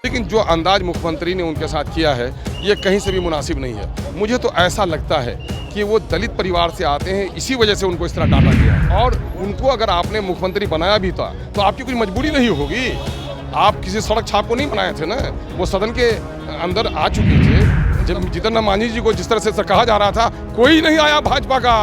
लेकिन जो अंदाज मुख्यमंत्री ने उनके साथ किया है ये कहीं से भी मुनासिब नहीं है। मुझे तो ऐसा लगता है कि वो दलित परिवार से आते हैं, इसी वजह से उनको इस तरह डांटा गया। और उनको अगर आपने मुख्यमंत्री बनाया भी था तो आपकी कोई मजबूरी नहीं होगी। आप किसी सड़क छाप को नहीं बनाए थे ना, वो सदन के अंदर आ चुके थे। जब जीतन राम मांझी जी को जिस तरह से कहा जा रहा था, कोई नहीं आया भाजपा का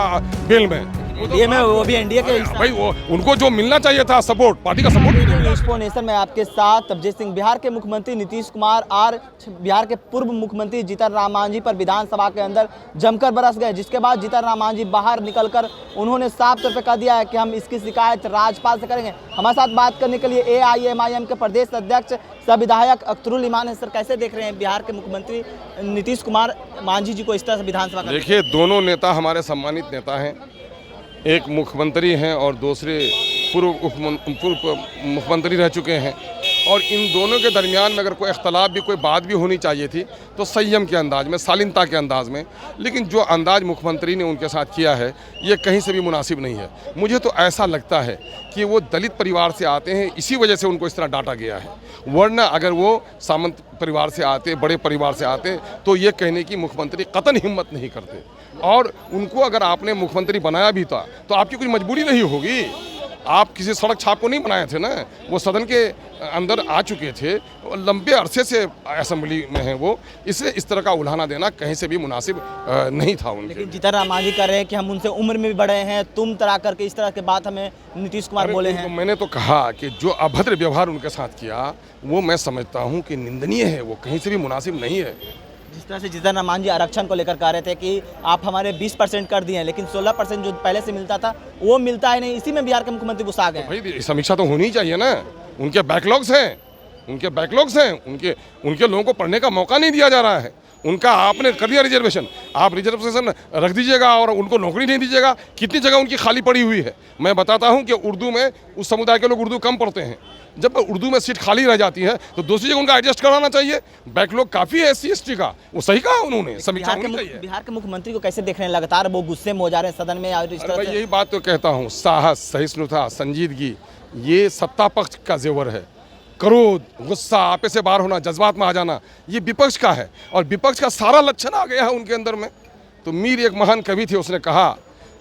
बेल में, वो भी एनडीए के भाई वो उनको जो मिलना चाहिए था सपोर्ट, पार्टी का सपोर्ट भी नहीं मिला। नेशन में आपके साथ तबजीत सिंह। बिहार के मुख्यमंत्री नीतीश कुमार और बिहार के पूर्व मुख्यमंत्री जीतन राम मांझी पर विधानसभा के अंदर जमकर बरस गए, जिसके बाद जीतन राम मांझी बाहर निकलकर उन्होंने साफ तौर पर कह दिया है कि हम इसकी शिकायत राज्यपाल से करेंगे। हमारे साथ बात करने के लिए AIMIM के प्रदेश अध्यक्ष सह विधायक अख्तरुल इमान है। सर, कैसे देख रहे हैं बिहार के मुख्यमंत्री नीतीश कुमार मांझी जी को इस तरह से विधानसभा? देखिए, दोनों नेता हमारे सम्मानित नेता हैं। एक मुख्यमंत्री हैं और दूसरे पूर्व मुख्यमंत्री रह चुके हैं, और इन दोनों के दरमियान में अगर कोई इख्तलाफ भी, कोई बात भी होनी चाहिए थी तो संयम के अंदाज में, शालीनता के अंदाज में। लेकिन जो अंदाज मुख्यमंत्री ने उनके साथ किया है ये कहीं से भी मुनासिब नहीं है। मुझे तो ऐसा लगता है कि वो दलित परिवार से आते हैं, इसी वजह से उनको इस तरह डांटा गया है। वरना अगर वो सामंत परिवार से आते, बड़े परिवार से आते, तो ये कहने की मुख्यमंत्री कतई हिम्मत नहीं करते। और उनको अगर आपने मुख्यमंत्री बनाया भी था तो आपकी कोई मजबूरी नहीं होगी। आप किसी सड़क छाप को नहीं बनाए थे ना, वो सदन के अंदर आ चुके थे, लंबे अरसे से असेंबली में हैं वो, इसलिए इस तरह का उल्हाना देना कहीं से भी मुनासिब नहीं था उनके। लेकिन जीतन राम मांझी कर रहे हैं कि हम उनसे उम्र में भी बड़े हैं, तुम तरा करके इस तरह के बात हमें नीतीश कुमार बोले हैं। मैंने तो कहा कि जो अभद्र व्यवहार उनके साथ किया वो मैं समझता हूँ कि निंदनीय है, वो कहीं से भी मुनासिब नहीं है। जिस तरह से जीतन राम मांझी आरक्षण को लेकर कह रहे थे कि आप हमारे 20% कर दिए हैं, लेकिन 16% जो पहले से मिलता था वो मिलता है नहीं, इसी में बिहार के मुख्यमंत्री गुस्सा आ गए। भाई समीक्षा तो होनी चाहिए ना, उनके बैकलॉग्स हैं, उनके लोगों को पढ़ने का मौका नहीं दिया जा रहा है। उनका आपने कर दिया रिजर्वेशन, आप रिजर्वेशन रख दीजिएगा और उनको नौकरी नहीं दीजिएगा। कितनी जगह उनकी खाली पड़ी हुई है। मैं बताता हूं कि उर्दू में उस समुदाय के लोग उर्दू कम पढ़ते हैं, जब उर्दू में सीट खाली रह जाती है तो दूसरी जगह उनका एडजस्ट कराना चाहिए। बैकलॉग काफ़ी है SC ST का, वो सही कहा उन्होंने, समीक्षा होनी चाहिए। बिहार के मुख्यमंत्री को कैसे देख रहे हैं? लगातार वो गुस्से में हो जा रहे हैं सदन में। और यही बात तो कहता हूँ, साहस, सहिष्णुता, संजीदगी, ये सत्ता पक्ष का जेवर है। क्रोध, गुस्सा, आपे से बाहर होना, जज्बात में आ जाना, ये विपक्ष का है, और विपक्ष का सारा लक्षण आ गया है उनके अंदर में। तो मीर एक महान कवि थे, उसने कहा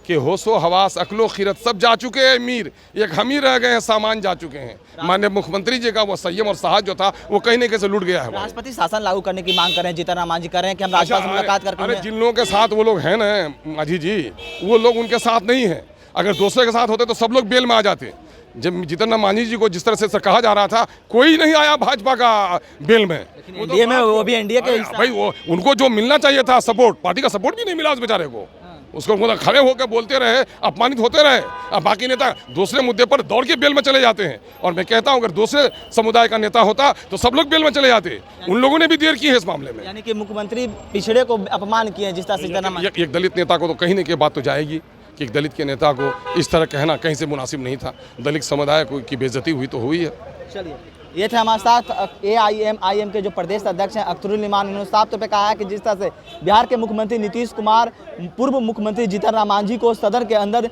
कि होशो हवास अकलो खीरत सब जा चुके हैं मीर, एक हम ही रह गए हैं, सामान जा चुके हैं। माननीय मुख्यमंत्री जी का वो संयम और साहस जो था वो कहीं न कहीं से लुट गया है। राष्ट्रपति शासन लागू करने की मांग कर रहे हैं जीतन राम मांझी, कर रहे हैं कि हम राज्यपाल से मुलाकात करके। अरे जिन लोगों के साथ वो लोग हैं ना मांझी जी, वो लोग उनके साथ नहीं है। अगर दूसरे के साथ होते तो सब लोग बेल में आ जाते। जब जीतन राम मांझी जी को जिस तरह से कहा जा रहा था, कोई नहीं आया भाजपा का बेल में, वो भी एनडीए के। भाई वो उनको जो मिलना चाहिए था सपोर्ट, पार्टी का सपोर्ट भी नहीं मिला उस बेचारे को। उसको खड़े होकर बोलते रहे, अपमानित होते रहे। अब बाकी नेता दूसरे मुद्दे पर दौड़ के बेल में चले जाते हैं। और मैं कहता हूं अगर दूसरे समुदाय का नेता होता तो सब लोग बेल में चले जाते। उन लोगों ने भी देर की है इस मामले में। यानी कि मुख्यमंत्री पिछड़े को अपमान किए जिस तरह से। एक दलित नेता को तो कहीं न कहीं बात तो जाएगी कि एक दलित के नेता को इस तरह कहना कहीं से मुनासिब नहीं था। दलित समुदाय की बेइज्जती हुई तो हुई है। चलिए, ये थे हमारे साथ AIMIM के जो प्रदेश अध्यक्ष हैं अख्तरुल इमान। उन्होंने साफ तौर पे कहा है कि जिस तरह से बिहार के मुख्यमंत्री नीतीश कुमार पूर्व मुख्यमंत्री जीतन राम मांझी को सदन के अंदर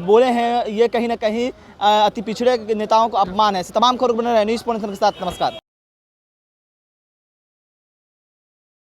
बोले हैं, ये कहीं ना कहीं अति पिछड़े नेताओं को अपमान है। तमाम खबर बने रहे न्यूज़ पॉइंट के साथ। नमस्कार।